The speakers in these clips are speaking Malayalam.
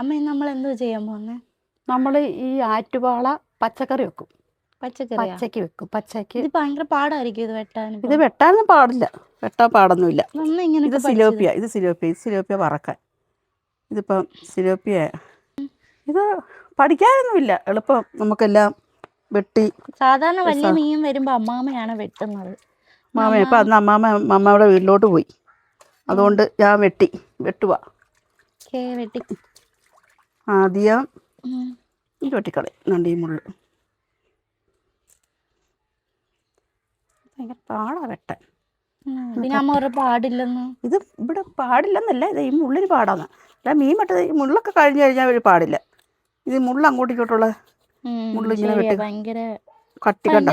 അമ്മ ഇന്ന് നമ്മൾ എന്തോ ചെയ്യാൻ പോകുന്നേ? നമ്മൾ ഈ ആറ്റുവാള പച്ചക്കറി വെക്കും. പച്ചക്കറിയാ? പച്ചയ്ക്ക് വെക്കും. പച്ചയ്ക്ക് ഇത് ഭയങ്കര പാടായിരിക്കും ഇത് വെട്ടാൻ. ഇത് വെട്ടാനൊന്നും പാടില്ല. വെട്ടാൻ പാടൊന്നുമില്ല. അമ്മ ഇത് ഇങ്ങനെയൊക്കെ പഠിച്ചത്? സിലോപ്പിയ. ഇത് സിലോപ്പിയ വറക്കാൻ. ഇതിപ്പം സിലോപ്പിയ. ഇത് പഠിക്കാനൊന്നുമില്ല. എളുപ്പം നമുക്കെല്ലാം വെട്ടി. സാധാരണ വലിയ മീൻ വരുമ്പോ അമ്മാമ്മയാണ് വെട്ടുന്നത്. മാമ ഇപ്പം അന്ന് അമ്മയുടെ വീട്ടിലോട്ട് പോയി. അതുകൊണ്ട് ഞാൻ വെട്ടുക. വെട്ടി ആദ്യം ഇത് വെട്ടിക്കളയും. നണ്ടി മുള്ളു ഭയങ്കര പാടാ വെട്ടാൻ. പിന്നെ അമ്മ ഒരു പാടില്ലെന്ന്. ഇത് ഇവിടെ പാടില്ലെന്നല്ല, ഇത് ഈ മുള്ളിന് പാടാന്ന്. അല്ല മീൻ വെട്ടത് ഈ മുള്ളൊക്കെ കഴിഞ്ഞ് കഴിഞ്ഞാൽ ഒരു പാടില്ല. ഇത് മുള്ള അങ്ങോട്ടും ഇങ്ങോട്ടുള്ള മുള്ളിങ്ങനെ വെട്ടി ഭയങ്കര കട്ടി കണ്ട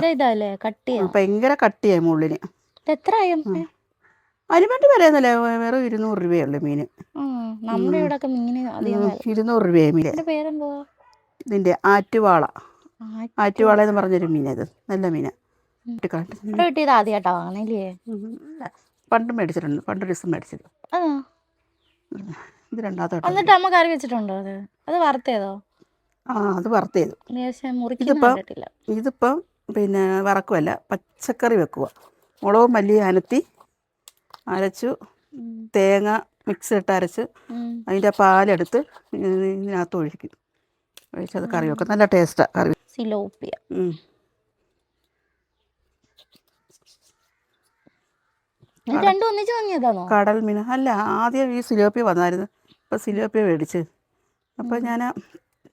ഭയങ്കര കട്ടിയായി മുള്ളിന്. എത്രയായി അതിനുവേണ്ടി വിലയൊന്നുമില്ല. വേറെ 200 രൂപയുള്ളൂ മീന്. നമ്മുടെ ഇവിടെ മീന് 200 രൂപയായി മീൻ. പേരെന്തോ? ഇതിൻ്റെ ആറ്റുവാള എന്ന് പറഞ്ഞൊരു മീനാ. ഇത് നല്ല മീനാ. ആദ്യമായിട്ടാ വാങ്ങണല്ലേ? പണ്ട് മേടിച്ചിട്ടുണ്ട്. പണ്ട് ഒരു ദിവസം മേടിച്ചത്. ഇത് രണ്ടാമത്തെ. എന്നിട്ട് അമ്മ കറി വെച്ചിട്ടുണ്ടോ? അത് വറുത്തേതോ? അത് വറുത്തേതു. ഇതിപ്പം പിന്നെ വറക്കുമല്ല, പച്ചക്കറി വെക്കുക. മുളകും മല്ലിയും അരച്ചു തേങ്ങ മിക്സിയിട്ട് അരച്ച് അതിൻ്റെ പാലെടുത്ത് ഇതിനകത്ത് ഒഴിച്ചത് കറി വെക്കും. നല്ല ടേസ്റ്റാണ് കറി. സിലോപ്പിയ. കടൽ മീൻ അല്ല. ആദ്യം ഈ സിലോപ്പിയ വന്നായിരുന്നു. ഇപ്പം സിലോപ്പിയ മേടിച്ച്. അപ്പോൾ ഞാൻ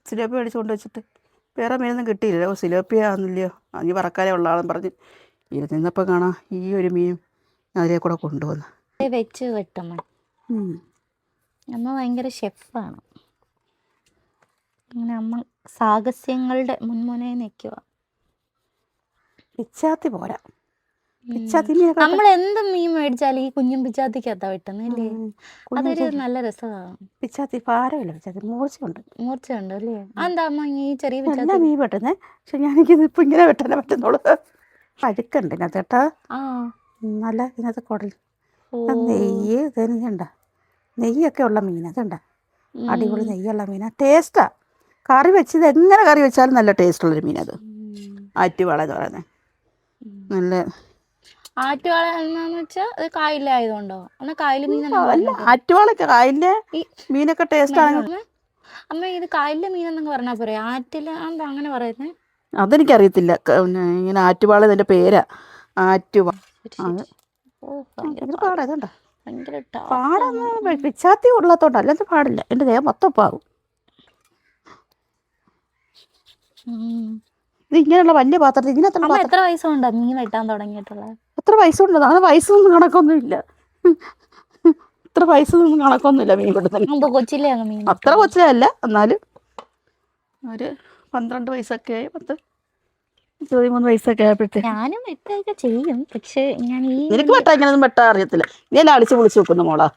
സിലോപ്പിയ മേടിച്ച് കൊണ്ട് വെച്ചിട്ട് വേറെ മീനൊന്നും കിട്ടിയില്ല. സിലോപ്പിയ ആണെന്നില്ലയോ, അഞ്ഞ് പറക്കാനേ ഉള്ള ആളെന്ന് പറഞ്ഞ് ഇരുന്നപ്പോൾ കാണാം ഈ ഒരു മീനും അതിലെ കൂടെ കൊണ്ടുവന്നു വെച്ച് വെട്ടമ്മ. അമ്മ ഭയങ്കര ഷെഫാണ്. അങ്ങനെ അമ്മ സാഹസ്യങ്ങളുടെ മുൻമുനേ നിൽക്കുക. പിച്ചാത്തി പോരാ. നമ്മൾ എന്ത് മീൻ മേടിച്ചാലും ഈ കുഞ്ഞും പിച്ചാത്തിക്കകത്താ വെട്ടുന്നല്ലേ? അതൊരു നല്ല രസമാണ്. പിച്ചാത്തി ഭാരമില്ല. പിച്ചാത്തി മൂർച്ചയുണ്ട് അല്ലേ? എന്താ അമ്മ ഈ ചെറിയ മീൻ വെട്ടുന്നത്? പക്ഷെ ഞാനിത് ഇപ്പം ഇങ്ങനെ വെട്ടാനേ പറ്റുന്നുള്ളൂ. അഴുക്കുണ്ട് ഇതിനകത്ത് കേട്ടാ. നല്ല ഇതിനകത്ത് കുടൽ നെയ്യ്. ഇതുണ്ട നെയ്യൊക്കെ ഉള്ള മീൻ. അതുണ്ട അടിപൊളി നെയ്യുള്ള മീനാ. ടേസ്റ്റാ. കറി വെച്ചത് എങ്ങനെ കറി വെച്ചാലും നല്ല ടേസ്റ്റുള്ളൊരു മീനത്. ആറ്റുവാള എന്ന് പറയുന്നത്. നല്ല ആറ്റുവാള എന്നാന്ന് വെച്ചാൽ അത് കായലായതുകൊണ്ടോ? കായല് മീൻ അല്ല, ആറ്റുവാളൊക്കെ കായലിലെ മീനൊക്കെ ടേസ്റ്റ് ആണ്. അമ്മ ഇത് കായലിലെ മീനെന്നൊക്കെ പറഞ്ഞാൽ പോരെ? ആറ്റില് എന്താ അങ്ങനെ പറയുന്നത്? അതെനിക്കറിയത്തില്ല. ഇങ്ങനെ ആറ്റുവാള ഇതിൻ്റെ പേരാ. ആറ്റുവാള. പാടാ. പാടൊന്നും പിച്ചാത്തി ഉള്ളത്തോണ്ട് അല്ലെന്ന് പാടില്ല. എൻ്റെ ദേഹം മൊത്തം പാവും. ഇത് ഇങ്ങനെയുള്ള വലിയ പാത്രത്തിൽ ഇതിനകത്ത്. എത്ര വയസ്സുണ്ടോ മീൻ വെട്ടാൻ തുടങ്ങിയിട്ടുള്ളത്? എത്ര വയസ്സുണ്ടോ? അത് വയസ്സൊന്നും കണക്കൊന്നുമില്ല. ഇത്ര വയസ്സൊന്നും കണക്കൊന്നുമില്ല മീൻ വെട്ടുന്നത്. കൊച്ചിലെ അത്ര കൊച്ചിലല്ല, എന്നാലും ഒരു 12 വയസ്സൊക്കെ ആയി. 13 വയസ്സൊക്കെ ആയപ്പോഴത്തേക്ക് ഞാനും വെട്ടൊക്കെ ചെയ്യും. പക്ഷെ നിനക്ക് വെട്ടാ ഇങ്ങനെയൊന്നും വെട്ടാൻ അറിയത്തില്ല. നീ എല്ലാം അടിച്ച് വിളിച്ച് വെക്കുന്നു മോളാ.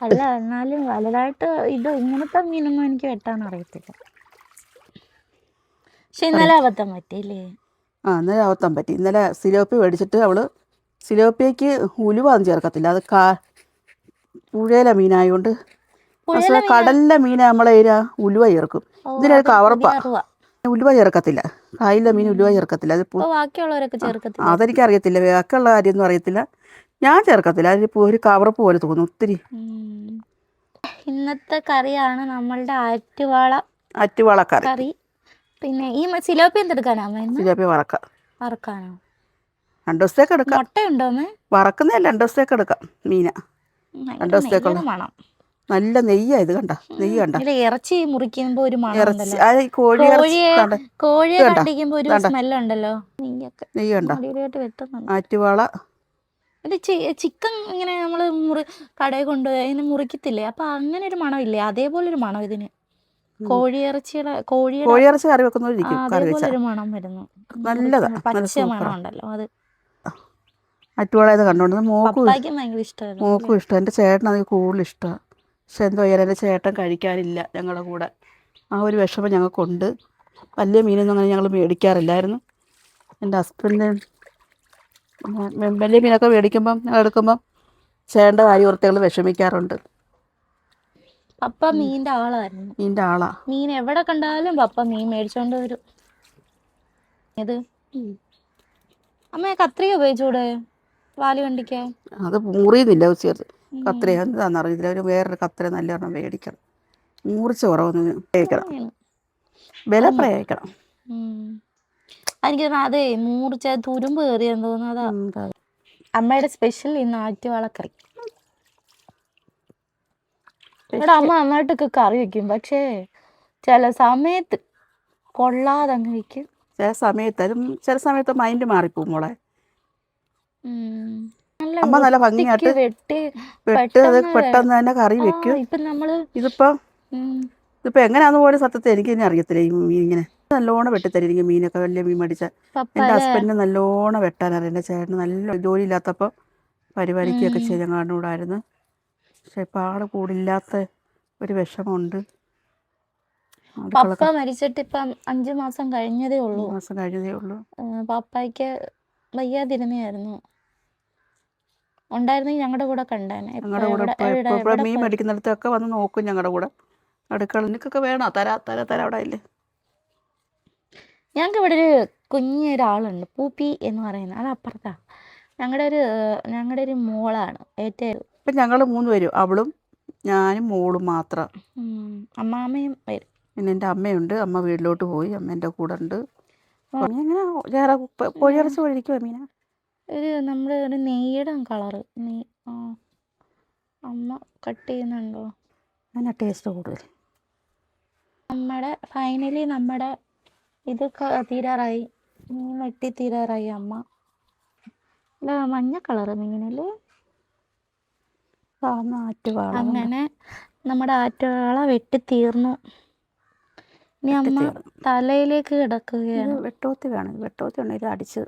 അല്ല, എന്നാലും വലുതായിട്ട് ഇത് ഇങ്ങനത്തെ മീനൊന്നും എനിക്ക് വെട്ടാൻ അറിയത്തില്ല. പക്ഷെ ഇന്നലെ അബദ്ധം പറ്റിയില്ലേ? ഇന്നലെ അബദ്ധം പറ്റി. ഇന്നലെ സിലോപ്പി മേടിച്ചിട്ട് അവള് സിലോപ്പിയക്ക് ഉലുവൊന്നും ചേർക്കത്തില്ല. അത് പുഴയിലെ മീനായതുകൊണ്ട്. കടലിലെ മീന നമ്മളെ ഉലുവ ചേർക്കും. ഇതിനൊരു കവർപ്പാ. ഉലുവ ചേർക്കത്തില്ല. കായലിലെ മീൻ ഉലുവ ചേർക്കത്തില്ല. അത് ബാക്കിയുള്ളവരൊക്കെ ചേർക്കത്തില്ല. അതെനിക്കറിയത്തില്ല. ബാക്കിയുള്ള കാര്യമൊന്നും അറിയത്തില്ല. ഞാൻ ചേർക്കത്തില്ല. അതിലിപ്പോൾ ഒരു കവർപ്പ് പോലെ തോന്നും ഒത്തിരി. ഇന്നത്തെ കറിയാണ് നമ്മളുടെ ആറ്റുവാള കറി. പിന്നെ ഈ സിലോപ്പിയ എന്തെടുക്കാനാ? സിലോപ്പിയ വറക്കാനോ? 2 ദിവസത്തേക്ക് എടുക്കാം. മുട്ടയുണ്ടോ? വറക്കുന്നതല്ല, 2 ദിവസത്തേക്ക് എടുക്കാം മീന. 2 ദിവസത്തേക്കുള്ള നല്ല നെയ്യാ. ഇത് കണ്ട നെയ്യ് കണ്ട. ഇറച്ചി മുറിക്കുമ്പോ ഒരു നെയ്യ് കണ്ട. ആറ്റുവാള ചിക്കൻ ഇങ്ങനെ നമ്മള് കടയിൽ കൊണ്ടുപോയി അതിന് മുറിക്കത്തില്ലേ? അപ്പൊ അങ്ങനെ ഒരു മണം ഇല്ലേ? അതേപോലെ ഒരു മണം ഇതിന്. കോഴിയിറച്ചി കറി വെക്കുന്നവരിക്കും. അതേപോലെ മണം വരുന്നു. നല്ലതാ. പച്ച മണം ഉണ്ടല്ലോ അത്. ആറ്റുവാള ഇത് കണ്ടോണ്ട് മോക്കും ഭയങ്കര ഇഷ്ടം. എൻ്റെ ചേട്ടനത് കൂടുതൽ ഇഷ്ടമാണ്. പക്ഷെ എന്തോ ചെയ്യാൻ എൻ്റെ ചേട്ടൻ കഴിക്കാനില്ല ഞങ്ങളുടെ കൂടെ. ആ ഒരു വിഷമം ഞങ്ങൾക്കുണ്ട്. വലിയ മീനൊന്നും അങ്ങനെ ഞങ്ങൾ മേടിക്കാറില്ലായിരുന്നു. എൻ്റെ ഹസ്ബൻഡ് വലിയ മീനൊക്കെ മേടിക്കുമ്പം ഞങ്ങൾ എടുക്കുമ്പം ചേട്ടൻ്റെ കാര്യം ഓർത്ത് ഞങ്ങൾ വിഷമിക്കാറുണ്ട്. പപ്പ മീനിന്റെ ആളായിരുന്നു. മീൻ്റെ ആളാ. മീൻ എവിടെ കണ്ടാലും പപ്പ മീൻ മേടിച്ചോണ്ട് വരും. ഇത് അമ്മ കത്രിക ഉപയോഗിച്ചൂടെ വാല് കണ്ടിക്കാൻ? അത് മുറിയുന്നില്ല ചേർത്ത്. കത്രിക എന്താണെന്ന് അറിയില്ല. ഒരു വേറൊരു കത്രിക നല്ലോണം മേടിക്കണം. മുറിച്ച് കുറവൊന്ന് ഉപയോഗിക്കണം. വില പ്രയോഗിക്കണം. എനിക്ക് അതെ മൂറിച്ച തുരുമ്പ് കയറിയെന്ന് തോന്നുന്നു. അതാ അമ്മയുടെ സ്പെഷ്യൽ ഇന്ന് ആറ്റുവാളക്കറി. ഇവിടെ അമ്മ നന്നായിട്ടൊക്കെ കറി വെക്കും, പക്ഷേ ചില സമയത്ത് കൊള്ളാതെ അങ്ങ് വയ്ക്കും. ചില സമയത്ത് മൈൻഡ് മാറിപ്പോവും മോളെ. അമ്മ നല്ല ഭംഗിയായിട്ട് പെട്ടെന്ന് തന്നെ കറി വെക്കും. ഇതിപ്പോ എങ്ങനെയാന്ന് പോലും സത്യത്തിൽ എനിക്ക് തന്നെ അറിയത്തില്ല. ഈ മീൻ ഇങ്ങനെ നല്ലോണം വെട്ടിത്തരും. എനിക്ക് മീനൊക്കെ വലിയ മീൻ മേടിച്ച എൻ്റെ ഹസ്ബൻഡിന് നല്ലോണം വെട്ടാനറിയാം. എൻ്റെ ചേട്ടന് നല്ല ജോലി ഇല്ലാത്തപ്പോൾ പരിപാലിക്കുകയൊക്കെ ചെയ്ത് കാണൂടായിരുന്നു. പക്ഷെ ഇപ്പം ആള് കൂടില്ലാത്ത ഒരു വിഷമമുണ്ട്. പപ്പ മരിച്ചിട്ട് ഇപ്പം 5 മാസം കഴിഞ്ഞതേ ഉള്ളൂ. പപ്പായ്ക്ക് വയ്യാതിരുന്നായിരുന്നു. ഉണ്ടായിരുന്നെങ്കിൽ ഞങ്ങളുടെ കൂടെ കണ്ടേനെ. ഞങ്ങളുടെ കൂടെ മീൻ മേടിക്കുന്നിടത്തൊക്കെ വന്ന് നോക്കും. ഞങ്ങളുടെ കൂടെ അടുക്കള നിനക്കൊക്കെ വേണോ? തരാ അവിടെ ഇല്ലേ. ഞങ്ങൾക്ക് ഇവിടെ ഒരു കുഞ്ഞൊരാളുണ്ട്, പൂപ്പി എന്ന് പറയുന്നത്. അത് അപ്പുറത്താ. ഞങ്ങളുടെ ഒരു മോളാണ് ഏറ്റവും. ഇപ്പം ഞങ്ങൾ 3 പേരും, അവളും ഞാനും മോളും മാത്രം. അമ്മാമ്മയും വരും. പിന്നെ എൻ്റെ അമ്മയുണ്ട്. അമ്മ വീട്ടിലോട്ട് പോയി. അമ്മ എൻ്റെ കൂടെ ഉണ്ട്. എങ്ങനെ വേറെ കോഴിയിറച്ചി കഴിക്കുമോ മീന? നമ്മുടെ ഒരു നെയ്യുടെ കളറ് അമ്മ കട്ട് ചെയ്യുന്നുണ്ടോ? അതിനാ ടേസ്റ്റ് കൂടുതൽ. ഫൈനലി നമ്മുടെ ഇത് തീരാറായി. മീൻ വെട്ടി തീരാറായി. അമ്മ മഞ്ഞ കളറ് മീനല്ലേ. അങ്ങനെ നമ്മുടെ ആറ്റുവാള വെട്ടി തീർന്നു. ഇനി അമ്മ തലയിലേക്ക് കിടക്കുകയാണ്. വെട്ടോത്തി വേണം. വെട്ടോത്തി ഉണ്ടെങ്കിൽ അടിച്ച്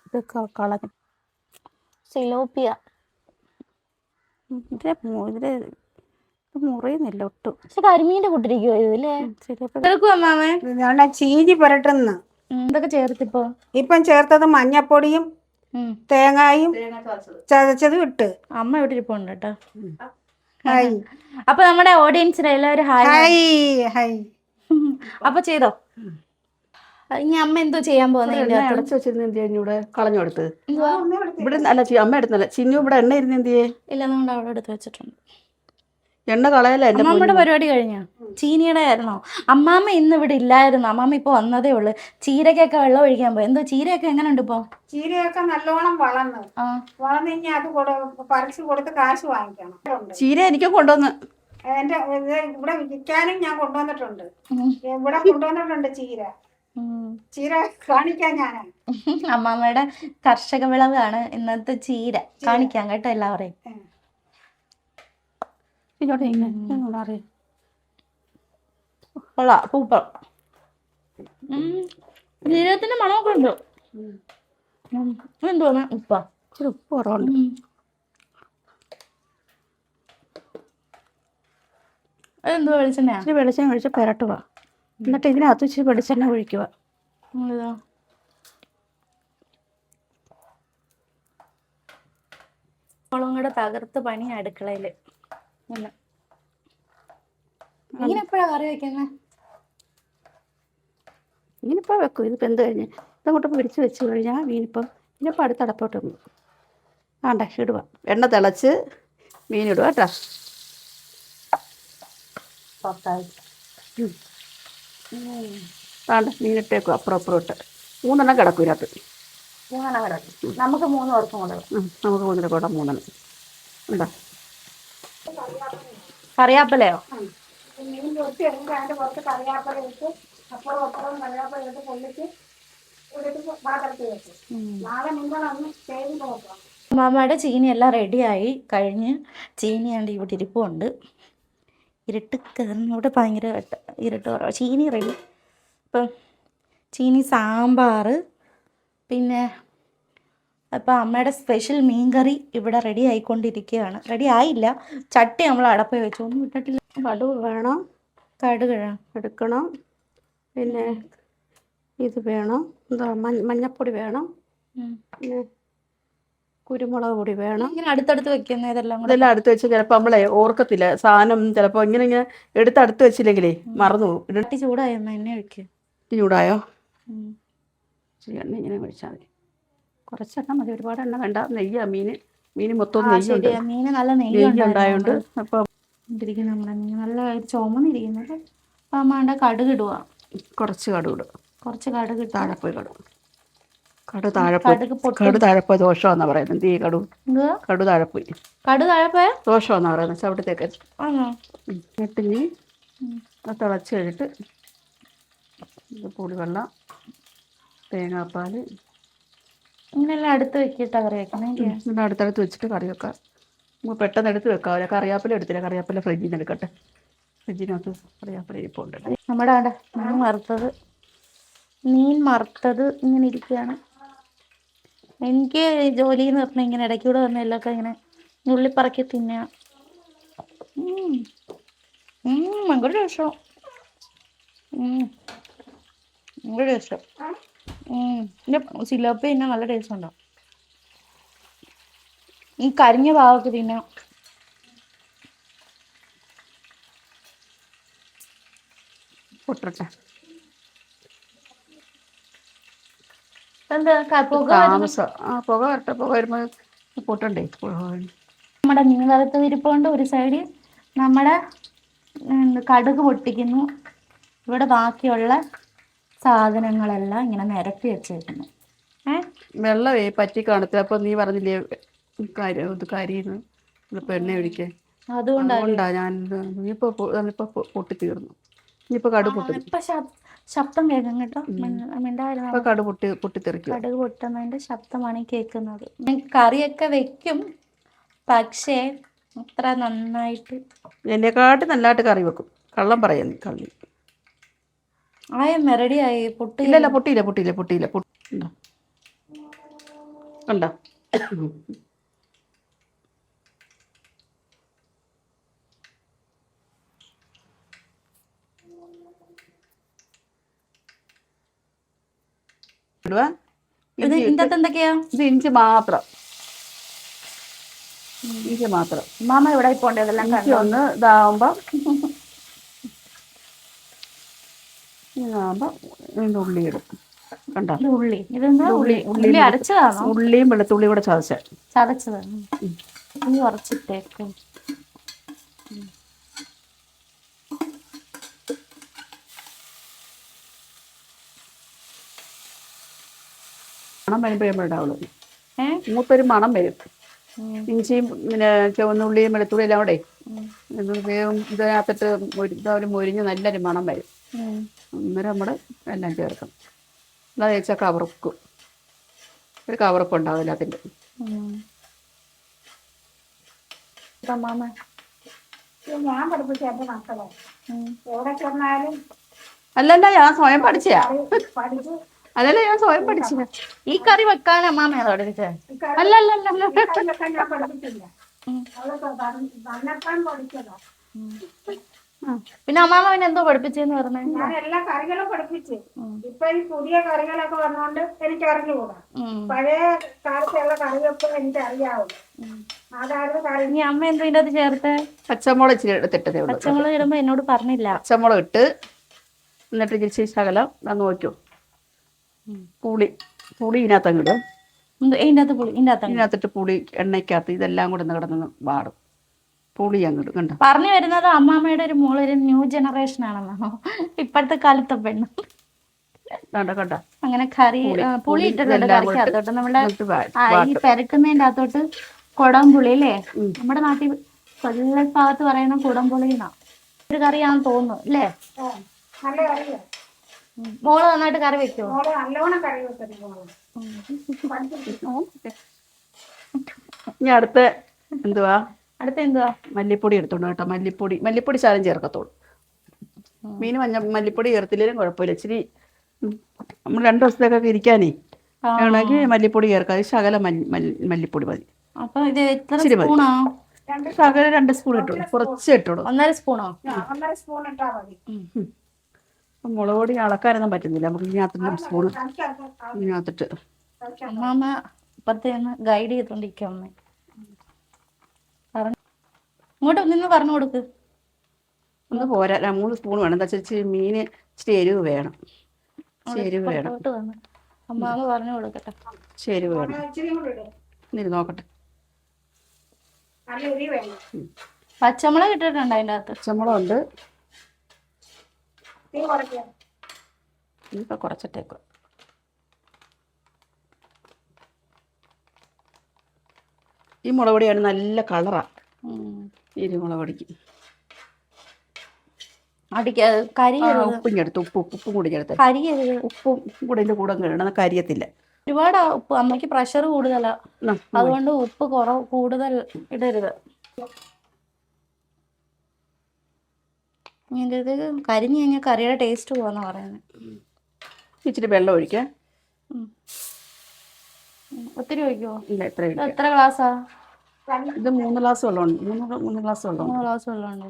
ഇതൊക്കെ കളഞ്ഞു. സിലോപ്പിയ ഇതിലെ മുറിയുന്നില്ല ഒട്ടും. പക്ഷെ കരിമീൻ്റെ കൂട്ടിരിക്കുവോ ഇതില്ലേ? ഞാൻ ചീനി പുരട്ടുന്നു. എന്തൊക്കെ ചേർത്തിപ്പോ? ഇപ്പം ചേർത്തത് മഞ്ഞപ്പൊടിയും തേങ്ങായും ചതച്ചതും ഇട്ട്. അമ്മ ഇവിടെ ഇരിപ്പുണ്ട് കേട്ടോ. അപ്പൊ നമ്മുടെ ഓഡിയൻസിന് എല്ലാവരും ഹായ്. അപ്പൊ ചെയ്തോ. ഇനി അമ്മ എന്തോ ചെയ്യാൻ പോകുന്നത്? അടച്ചു വെച്ചിരുന്ന എന്ത് കഴിഞ്ഞു? ഇവിടെ കളഞ്ഞു കൊടുത്ത് ഇവിടെ അല്ല അമ്മ എടുത്തല്ല. ചിന്നു ഇവിടെ എണ്ണ ഇരുന്ന് എന്ത് ചെയ്യേ? ഇല്ല, നമ്മൾ അവിടെ എടുത്ത് വെച്ചിട്ടുണ്ട്. എണ്ണ കളയല്ല. അമ്മമ്മയുടെ പരിപാടി കഴിഞ്ഞോ? ചീനിയുടെ ആയിരുന്നോ? അമ്മാമ്മ ഇന്ന് ഇവിടെ ഇല്ലായിരുന്നു. അമ്മാമ്മ ഇപ്പൊ വന്നതേ ഉള്ളു. ചീരക്കൊക്കെ വെള്ളം ഒഴിക്കാൻ പോയി. എന്തോ ചീരയൊക്കെ എങ്ങനെയുണ്ട് ഇപ്പൊ? ചീരയൊക്കെ നല്ലോണം വളർന്നു കഴിഞ്ഞാൽ അത് പറിച്ചു കൊടുത്ത് കാശ് വാങ്ങിക്കണം. ചീര എനിക്കും കൊണ്ടുവന്ന് എന്റെ ഇവിടെ വിൽക്കാനും ഞാൻ കൊണ്ടുവന്നിട്ടുണ്ട്. ഇവിടെ കൊണ്ടുവന്നിട്ടുണ്ട് ചീര കാണിക്കാൻ ഞാൻ. അമ്മാമ്മയുടെ കർഷക വിളവാണ് ഇന്നത്തെ ചീര. കാണിക്കാം കേട്ടോ എല്ലാവരെയും. സൂപ്പർ. ജീരകത്തിന്റെ മണമൊക്കെ ഉണ്ട്. എന്തോന്ന് ഉപ്പ ഇച്ചിരി ഉപ്പ് കുറവുണ്ട്. അതെന്തോ വെളിച്ചെണ്ണ? ഇച്ചിരി വെളിച്ചെണ്ണ ഒഴിച്ച് പെരട്ടുക. എന്നിട്ട് ഇതിനകത്ത് ഇച്ചിരി വെളിച്ചെണ്ണ ഒഴിക്കുക. അവളും കൂടെ തകർത്ത് പണി അടുക്കളയില്. മീനെപ്പോഴാ കറി വെക്കുന്നത്? മീനിപ്പോൾ വെക്കും. ഇതിപ്പോൾ എന്ത് കഴിഞ്ഞ് ഇതങ്ങോട്ട് പിടിച്ച് വെച്ച് കഴിഞ്ഞാൽ മീനിപ്പം അടുത്തടപ്പോട്ട് വേണ്ട ഇടുക. എണ്ണ തിളച്ച് മീനിടുക കേട്ടോ. വേണ്ട മീനിട്ടേക്കും. അപ്പുറം ഇട്ട് 3 കിടക്കും ഇതിനകത്ത്. 3 കിടക്കും. നമുക്ക് 3 പേർക്കും കൂടെ. നമുക്ക് 3 കൂടെ 3 ഉണ്ടോ? കറിയാപ്പലയോ? മീൻ പൊറിച്ച് എടുക്കുമ്പോൾ അതിൻ്റെ പുറത്ത് കറിയാപ്പല ഇട്ട് അപ്പുറം കറിയാപ്പല ഇട്ട് പൊള്ളിച്ച് പാത്രത്തിൽ വെക്കും. നാളെ നിങ്ങളൊന്ന് ചെയ്ത് നോക്കാം. മാമയുടെ ചീനി എല്ലാം റെഡിയായി കഴിഞ്ഞ്. ചീനിയാണ്ട് ഇവിടെ ഇരിപ്പുണ്ട്. ഇരുട്ട് കയറുന്നവിടെ ഭയങ്കര ഇരുട്ട് കുറവ്. ചീനി റെഡി. ഇപ്പം ചീനി സാമ്പാർ, പിന്നെ അപ്പം അമ്മയുടെ സ്പെഷ്യൽ മീൻകറി ഇവിടെ റെഡി ആയിക്കൊണ്ടിരിക്കുകയാണ്. റെഡി ആയില്ല, ചട്ടി നമ്മൾ അടപ്പ് വെച്ചു, ഒന്നും ഇട്ടിട്ടില്ല. കടുക് വേണം, കടുക് എടുക്കണം, പിന്നെ ഇത് വേണം, എന്താ മഞ്ഞപ്പൊടി വേണം, പിന്നെ കുരുമുളക് പൊടി വേണം. ഇങ്ങനെ അടുത്തടുത്ത് വെക്കുന്ന ഇതെല്ലാം കൂടെ ഇതെല്ലാം അടുത്ത് വെച്ച് ചിലപ്പോൾ നമ്മളെ ഓർക്കത്തില്ല സാധനം, ചിലപ്പോൾ ഇങ്ങനെ എടുത്ത് അടുത്ത് വെച്ചില്ലെങ്കിലേ മറന്നു പോകും. ചട്ടി ചൂടായോ എണ്ണ ഒഴിക്കുക. ചൂടായോ? ഇച്ചിരി എണ്ണ ഇങ്ങനെ ഒഴിച്ചാൽ മതി. കുറച്ചെണ്ണ മതി, ഒരുപാട് എണ്ണ വേണ്ട. നെയ്യാ മീൻ മൊത്തം നെയ്യുണ്ട്. ശരിയാ, മീന് നല്ല നെയ്യ് നെയ്യ് ഉണ്ടായോണ്ട് അപ്പോൾ ഇരിക്കുന്ന നമ്മുടെ മീൻ നല്ല ചുമന്നിരിക്കുന്നത്. അപ്പം അമ്മാണ്ട കടുക് ഇടുക. കുറച്ച് കടുക് ഇടുക. കുറച്ച് കടുക് ഇട്ട് താഴെ പോയി കടു താഴെപ്പോയി ദോഷമാണെന്നാണ് പറയുന്നത്. എന്ത് ചെയ്യും? കടു താഴെപ്പോയി ദോഷമാണെന്നാണ് പറയുന്നത്. ചവിട്ടത്തേക്ക് എന്നിട്ടിനി തിളച്ച് കഴിഞ്ഞിട്ട് പുളിവെള്ളം, തേങ്ങാപ്പാൽ ഇങ്ങനെല്ലാം അടുത്ത് വെക്കിട്ടാ കറി വെക്കണം. പിന്നെ അടുത്തടുത്ത് വെച്ചിട്ട് കറി വെക്കാം. നമുക്ക് പെട്ടെന്ന് എടുത്ത് വെക്കാം. കറിവേപ്പില എടുത്തില്ല, കറിവേപ്പില ഫ്രിഡ്ജിൽ നിന്ന് എടുക്കട്ടെ. ഫ്രിഡ്ജിനകത്ത് കറിവേപ്പില ഇരിപ്പുണ്ട്. നമ്മുടെ അവിടെ മീൻ വറുത്തത് ഇങ്ങനെ ഇരിക്കുകയാണ്. എനിക്ക് ജോലി എന്ന് പറഞ്ഞാൽ ഇങ്ങനെ ഇടയ്ക്കൂടെ വന്ന എല്ലൊക്കെ ഇങ്ങനെ നുള്ളിപ്പറക്കി തിന്നുക. ഭയങ്കര രസം. ഭയങ്കര രസം. പിന്നെ സിലോപ്പി പിന്നെ നല്ല ടേസ്റ്റ് ഉണ്ടാവും. ഈ കരിഞ്ഞ ഭാഗത്ത് പിന്നെ പൊട്ടട്ടെ. താമസം പുക വരട്ടെ. പുക വരുമ്പോൾ പൊട്ടണ്ടേ. നമ്മുടെ മീൻ വറുത്ത് ഇരിപ്പുണ്ട് ഒരു സൈഡിൽ. നമ്മുടെ കടുക് പൊട്ടിക്കുന്നു. ഇവിടെ ബാക്കിയുള്ള സാധനങ്ങളെല്ലാം ഇങ്ങനെ നിരത്തി വെച്ചേക്കുന്നു. വെള്ളമേ പറ്റി കാണത്തില്ല. അപ്പൊ നീ പറഞ്ഞില്ലേ കരിയുന്നു എണ്ണ ഒഴിക്കാൻ. അതുകൊണ്ടാ ഞാൻ ഇപ്പൊ പൊട്ടിത്തീർന്നു. ഇനിയിപ്പോ കടുക് പൊട്ടുന്നു. ശബ്ദം കേൾക്കും കേട്ടോ. പൊട്ടിത്തെറിക്കും. കടുക് പൊട്ടുന്നതിന്റെ ശബ്ദമാണ് ഈ കേൾക്കുന്നത്. കറിയൊക്കെ വെക്കും, പക്ഷേ അത്ര നന്നായിട്ട് എന്നെക്കാട്ടി നല്ലതായിട്ട് കറി വെക്കും. കള്ളം പറയുന്നു. കള്ളി റെഡിയായി. പൊട്ടിയില്ല. കണ്ടോ? എന്തൊക്കെയാ? ഇത് ഇഞ്ചി മാത്രം. മാമ ഇവിടെ പോണ്ടതെല്ലാം ഒന്ന് ഇതാവുമ്പോ ഉള്ളി ഇടും. കണ്ടോ? ഉള്ളി അരച്ചതാണോ? ഉള്ളിയും വെളുത്തുള്ളിയും കൂടെ ചതച്ചതാണ്. കുറച്ചിട്ടേക്കും. മണം വരുമ്പോഴുണ്ടാവുള്ളൂ. മൂത്തൊരു മണം വരും. ഇഞ്ചിയും പിന്നെ ചുവന്നുള്ളിയും വെളുത്തുള്ളിയും എല്ലാം കൂടെ വേവും ഇതിനകത്തിട്ട് ഒരു മൊരിഞ്ഞ് നല്ലൊരു മണം വരും. അന്നേരം നമ്മൾ എല്ലാം ചേർക്കണം. എന്താ വെച്ചാൽ കവറക്കും. ഒരു കവറപ്പ് ഉണ്ടാവില്ല അതിൻ്റെ. ഞാൻ പഠിപ്പിച്ച എന്റെ മക്കളെ എവിടെ ചെന്നാലും അല്ലല്ല, ഞാൻ സ്വയം പഠിച്ചയാ. പഠിച്ച് അതല്ല, ഞാൻ സ്വയം പഠിച്ചില്ല. ഈ കറി വെക്കാൻ അമ്മാമ പഠിപ്പിച്ചേ? അല്ലല്ല, ഞാൻ പഠിപ്പിച്ചില്ല. അവളൊക്കെ തന്നെത്താൻ പഠിച്ചതാ. പിന്നെ അമ്മാമ പിന്നെ എന്തോ പഠിപ്പിച്ചെന്ന് പറഞ്ഞ? ഞാൻ എല്ലാ കറികളും പഠിപ്പിച്ച്. ഇപ്പൊ ഈ പുതിയ കറികളൊക്കെ വന്നോണ്ട് എനിക്ക് അറിഞ്ഞുകൂടാ. പഴയ കാലത്തുള്ള കറിയൊക്കെ എനിക്ക് അറിയാവും. അതായത് കറി. ഇനി അമ്മ എന്തോ ഇതിന്റെ അത് ചേർത്ത്? പച്ചമുളക് ഇച്ചിരി എടുത്തിട്ടതേ ഉള്ളൂ. പച്ചമുളക് ഇടുമ്പോ എന്നോട് പറഞ്ഞില്ല. പച്ചമുളക് ഇട്ട് എന്നിട്ട് ഇച്ചിരി ശകലം നോക്കൂ. പുളി ഇതിനകത്തങ്ങ് ഇടും. ഇതിനകത്തിട്ട് പുളി എണ്ണയ്ക്കകത്ത് ഇതെല്ലാം കൂടെ കിടന്ന് വാടും. പുളി അങ്ങോട്ട് കണ്ടോ? പറഞ്ഞു വരുന്നത് അമ്മാമ്മയുടെ ഒരു മോള് ഒരു ന്യൂ ജനറേഷൻ ആണെന്നോ, ഇപ്പോഴത്തെ കാലത്തെ പെണ്ണ്. കണ്ട അങ്ങനെ കറി പുളി ഇട്ടിട്ടുണ്ട് കറിക്കകത്തോട്ട്. നമ്മുടെ ഈ പെരക്കുന്നതിന്റെ അകത്തോട്ട് കുടംപുളി അല്ലേ? നമ്മുടെ നാട്ടിൽ കൊല്ല ഭാഗത്ത് പറയുന്ന കുടംപുളി എന്നാ ഒരു കറിയാണെന്ന് തോന്നുന്നു അല്ലേ? നല്ല കറിയാ. മോള് നന്നായിട്ട് കറി വെക്കുമോ? നല്ലോണം കറി വെക്കുന്നു. ഇനി അടുത്ത എന്തുവാ? മല്ലിപ്പൊടി എടുത്തോണ്ട് കേട്ടോ. മല്ലിപ്പൊടി ശാലം ചേർക്കത്തോളൂ. മീൻ മല്ലിപ്പൊടി ചേർത്തില്ലേലും കുഴപ്പമില്ല. ഇച്ചിരി നമ്മൾ 2 ദിവസത്തേക്കൊക്കെ ഇരിക്കാനേ ആണെങ്കിൽ മല്ലിപ്പൊടി ചേർക്കാം. ശകലം മല്ലിപ്പൊടി മതി. ഇച്ചിരി മതി. ശകലം 2 സ്പൂൺ ഇട്ടോളൂ. കുറച്ച് ഇട്ടോളൂ. 1.5 സ്പൂണോ? 1.5 സ്പൂൺ ഇട്ടാ മതി. മുളക് പൊടി അളക്കാനൊന്നും പറ്റുന്നില്ല. നമുക്ക് ഇതിനകത്ത് 2 സ്പൂൺ ഇതിനകത്തിട്ട് അമ്മാമ്മ ഇപ്പുറത്തെ ഗൈഡ് ചെയ്തോണ്ടിരിക്കും അമ്മ. ഇങ്ങോട്ട് നിന്ന് പറഞ്ഞു കൊടുക്ക്. ഒന്ന് പോരാ, 3 സ്പൂൺ വേണം. എന്താ വെച്ചാൽ മീൻ ഇച്ചിരി എരിവ് വേണം. എരിവ് വേണം. അമ്മാമ്മ പറഞ്ഞു കൊടുക്കട്ടെ. എരിവ് വേണം. ഇച്ചിരി കൂടെ ഇടും. ഇനി നോക്കട്ടെ. നല്ല എരി വേണം. പച്ചമുളക് ഇട്ടിട്ടുണ്ട് അതിൻ്റെ അകത്ത്. പച്ചമുളക് ഉണ്ട്. തീ കുറയ്ക്കാം. ഇനിയിപ്പോൾ കുറച്ചിട്ടേക്കും. ഈ മുളക് പൊടിയാണ് നല്ല കളറാണ്. മുളക് പൊടിക്ക് കരി ഉപ്പും എടുത്ത് ഉപ്പും കൂടി ചേർത്ത്. കരിയരുത്. ഉപ്പും കൂടെ ഇതിൻ്റെ കൂടെ ഇടണം, കരിയത്തില്ല. ഒരുപാട് ഉപ്പ് അമ്മയ്ക്ക് പ്രഷർ കൂടുതലാ, അതുകൊണ്ട് ഉപ്പ് കൂടുതൽ ഇടരുത്. ഇത് കരിഞ്ഞു കഴിഞ്ഞാൽ കറിയുടെ ടേസ്റ്റ് പോവാന്നാ പറയുന്നത്. ഇച്ചിരി വെള്ളം ഒഴിക്കാം. ഒത്തിരി ഒഴിക്കുമോ? ഇല്ല, എത്ര ഗ്ലാസ്സാ? ഇത് 3 ഗ്ലാസ് വെള്ളമുണ്ട്. 3 ഗ്ലാസ് വെള്ളം. 3 ഗ്ലാസ് വെള്ളമുണ്ട്.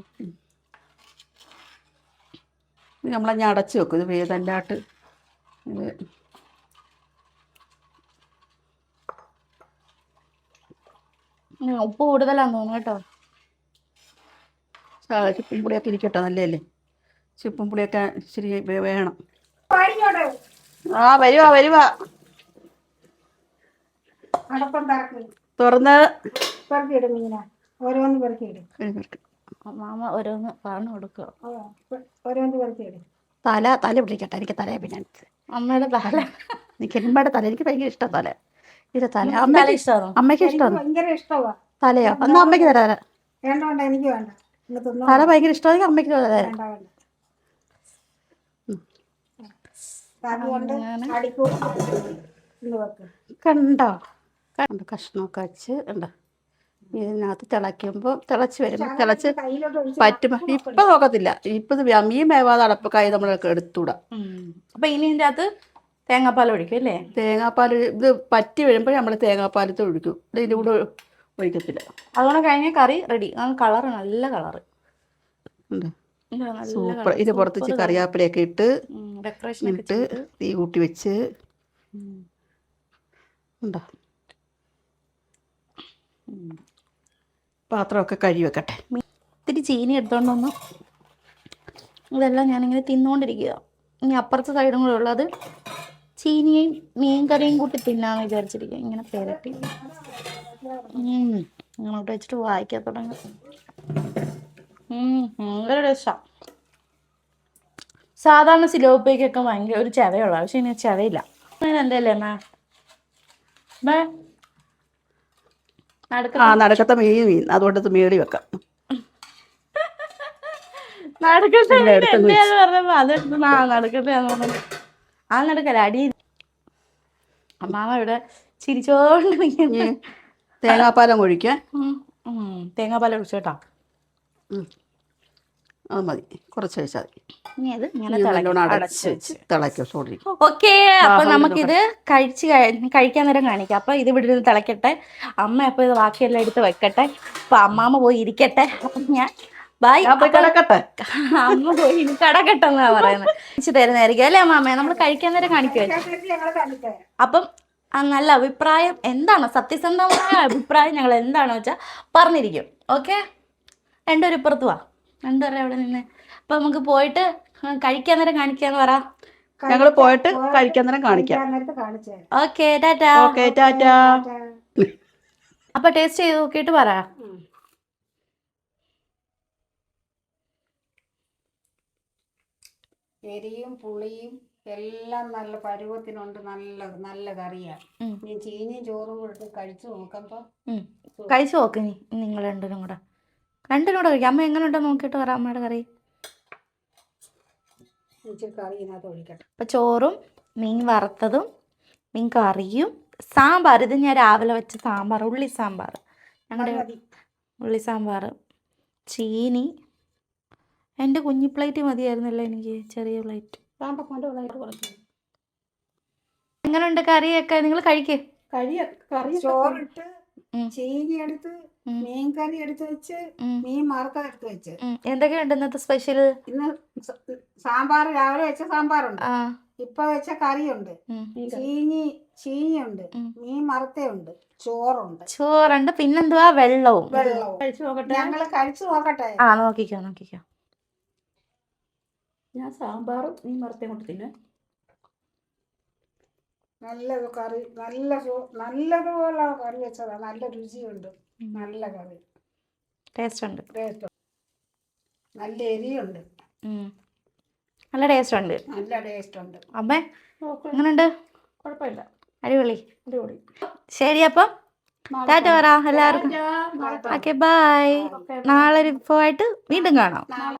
ഇത് നമ്മളഞ്ഞ അടച്ച് വെക്കും. ഇത് വേദല്ലാട്ട് ഉപ്പ് കൂടുതലാന്ന് തോന്നുന്നു കേട്ടോ. ചുപ്പും പുളിയൊക്കെ ഇരിക്കട്ടെ, നല്ലതല്ലേ? ചുപ്പും പുളിയൊക്കെ ഇച്ചിരി വേണം. വരുവാ. അടപ്പം തറക്ക് തുറന്ന് പെറുക്കിയിടും മീന. ഓരോന്ന് പെറുക്കിയിടും. മാമ ഓരോന്ന് പറഞ്ഞു കൊടുക്കുക. ഓരോന്ന് പെറുക്കിയിടും. തല പിടിക്കട്ടെ. എനിക്ക് തലയെ പിന്നെ അമ്മയുടെ തല. എനിക്ക് എമ്മയുടെ തല എനിക്ക് ഭയങ്കര ഇഷ്ടം. തല ഇത് തല ഇഷ്ടമാണോ? അമ്മയ്ക്ക് ഇഷ്ടമാണ്. ഭയങ്കര ഇഷ്ടമാ തലയോ? എന്നാ അമ്മയ്ക്ക് തരാ. വേണ്ട, എനിക്ക് വേണ്ട. തല ഭയങ്കര ഇഷ്ടമാണെങ്കിൽ അമ്മയ്ക്ക് തരാം. വേണ്ട. അതുകൊണ്ട് കണ്ടോ കഷ്ണമൊക്കെ വെച്ച് ഉണ്ടോ? ഇതിനകത്ത് തിളയ്ക്കുമ്പോൾ തിളച്ച് വരുമ്പോൾ തിളച്ച് പറ്റുമ്പോൾ ഇപ്പം നോക്കത്തില്ല. ഇപ്പം മീൻ വേവാതെ അടപ്പ് കൈ നമ്മളൊക്കെ എടുത്തുകൂടാ. അപ്പം ഇനി ഇതിൻ്റെ അകത്ത് തേങ്ങാപ്പാൽ ഒഴിക്കും അല്ലേ? തേങ്ങാപ്പാൽ ഇത് പറ്റി വരുമ്പോൾ നമ്മൾ തേങ്ങാപ്പാലത്ത് ഒഴിക്കും. ഇതിൻ്റെ കൂടെ ഒഴിക്കത്തില്ല. അതുകൊണ്ട് കഴിഞ്ഞ കറി റെഡി. കളറ് നല്ല കളറ് ഉണ്ട്. സൂപ്പർ. ഇത് പുറത്ത് കറിവേപ്പിലയൊക്കെ ഇട്ട് ഡെക്കറേഷൻ ഇട്ട് തീ കൂട്ടി വെച്ച് ഉണ്ടോ? പാത്രമൊക്കെ കഴുകി വെക്കട്ടെ. ഇത്തിരി ചീനി എടുത്തോണ്ടൊന്ന് ഇതെല്ലാം ഞാനിങ്ങനെ തിന്നുകൊണ്ടിരിക്കുക. ഇനി അപ്പുറത്തെ സൈഡും കൂടെ ഉള്ളത് ചീനിയും മീൻ കറിയും കൂട്ടി തിന്നാന്ന് വിചാരിച്ചിരിക്കുക. ഇങ്ങനെ പേരട്ടി അങ്ങോട്ട് വെച്ചിട്ട് വായിക്കാൻ തുടങ്ങി. ഭയങ്കര രസമാണ്. സാധാരണ സിലോപ്പയ്ക്കൊക്കെ ഭയങ്കര ഒരു ചെവയുള്ള, പക്ഷെ ഇനി ചെവയില്ല. എന്തല്ലേ എന്നാ നടുക്കത്തെ മീൻ അതുകൊണ്ട് മേടി വെക്കാം. നടക്കട്ടെ പറഞ്ഞപ്പോ അതെടുത്ത് നടക്കട്ടെ ആ നടക്കല്ല അടി. അമ്മാമ ഇവിടെ ചിരിച്ചോണ്ട് നിൽക്കുന്നു. തേങ്ങാപ്പാലം ഒഴിക്കാൻ. തേങ്ങാപ്പാലം ഒഴിച്ചു കേട്ടോ. അത് മതി, കുറച്ച് കഴിച്ചാൽ മതി. ഇനി അത് ഇങ്ങനെ തിളയ്ക്കും. ഓക്കെ, അപ്പൊ നമുക്കിത് കഴിക്കാൻ നേരം കാണിക്കാം. അപ്പൊ ഇത് ഇവിടെ നിന്ന് തിളക്കട്ടെ. അമ്മ അപ്പൊ ഇത് ബാക്കിയെല്ലാം എടുത്ത് വെക്കട്ടെ. അപ്പൊ അമ്മാമ്മ പോയി ഇരിക്കട്ടെ. അപ്പൊ ഞാൻ ബൈ. കിടക്കട്ടെ. അമ്മ പോയി കിടക്കട്ടെ എന്നാ പറയുന്നത്. തരുന്നതായിരിക്കും അല്ലേ അമ്മാമ്മ? നമ്മൾ കഴിക്കാൻ നേരം കാണിക്കുമല്ലോ. അപ്പം നല്ല അഭിപ്രായം എന്താണ്, സത്യസന്ധമായ അഭിപ്രായം ഞങ്ങൾ എന്താണെന്ന് വെച്ചാൽ പറഞ്ഞിരിക്കും. ഓക്കെ, രണ്ടുപേരും ഇപ്പുറത്ത് വാ. രണ്ടുപേരും അവിടെ നിന്ന്. അപ്പൊ നമുക്ക് പോയിട്ട് കഴിക്കാൻ നേരം കാണിക്കാന്ന് പറ. ഞങ്ങൾ പോയിട്ട് കഴിക്കാൻ നേരം കാണിക്കാം. ഓക്കെ, ടാറ്റാ. ഓക്കെ, ടാറ്റാ. അപ്പൊ ടേസ്റ്റ് ചെയ്ത് നോക്കിയിട്ട് പറ. എരിയും പുളിയും എല്ലാം നല്ല പരുവത്തിനുണ്ട്. നല്ല കറിയാണ്. നീ ചീനിയും ചോറും കൂടെ കഴിച്ചു നോക്കുമ്പോ കഴിച്ചു നോക്ക്. നിങ്ങൾ രണ്ടിനും കൂടെ കഴിക്കാം. അമ്മ എങ്ങനെ ഉണ്ടോ നോക്കിയിട്ട് പറ അമ്മയുടെ കറി. കറി ഇതിനകത്ത് ഒഴിക്കട്ടെ. അപ്പം ചോറും മീൻ വറുത്തതും മീൻ കറിയും സാമ്പാർ. ഇത് ഞാൻ രാവിലെ വെച്ച സാമ്പാർ, ഉള്ളി സാമ്പാർ. ഞങ്ങളുടെ ഉള്ളി സാമ്പാർ, ചീനി. എൻ്റെ കുഞ്ഞി പ്ലേറ്റ് മതിയായിരുന്നല്ലോ എനിക്ക്, ചെറിയ പ്ലേറ്റ്. എങ്ങനെയുണ്ട് കറിയൊക്കെ? നിങ്ങൾ കഴിക്കേ. ചോറിട്ട് ചീനി എടുത്ത് മീൻ കറി എടുത്ത് വെച്ച് മീൻ വറുത്ത എടുത്ത് വെച്ച്. എന്തൊക്കെയുണ്ട് ഇന്നത്തെ സ്പെഷ്യൽ? ഇന്ന് സാമ്പാർ, രാവിലെ വെച്ച സാമ്പാറുണ്ട്. ഇപ്പൊ വെച്ച കറിയുണ്ട്. ചീനി ചീനിയുണ്ട്, മീൻ വറുത്തയുണ്ട്, ചോറുണ്ട്, ചോറുണ്ട്, പിന്നെന്തുവാ വെള്ളവും. വെള്ളവും. കഴിച്ചു നോക്കട്ടെ. ഞങ്ങള് കഴിച്ചു നോക്കട്ടെ. ആ നോക്കിക്കോ നോക്കിക്കോ. ഞാൻ സാമ്പാറും മീൻ വറുത്തയും കൊണ്ട് തിന്നെ. നല്ലത് കറി, നല്ലതുപോലെ കറി വെച്ചതാ. നല്ല രുചിയുണ്ട്, നല്ല കറി, ടേസ്റ്റ് ഉണ്ട്. ടേസ്റ്റ്, നല്ല എരിയുണ്ട്, നല്ല ടേസ്റ്റ് ഉണ്ട്. നല്ല ടേസ്റ്റ് ഉണ്ട്. അമ്മേ എങ്ങനെയുണ്ട്? കുഴപ്പമില്ല, അടിപൊളി. അടിപൊളി. ശരി അപ്പം ടാറ്റ പറ എല്ലാവർക്കും. Okay bye. നാളെ ഒരു വിഭവമായിട്ട് വീണ്ടും കാണാം.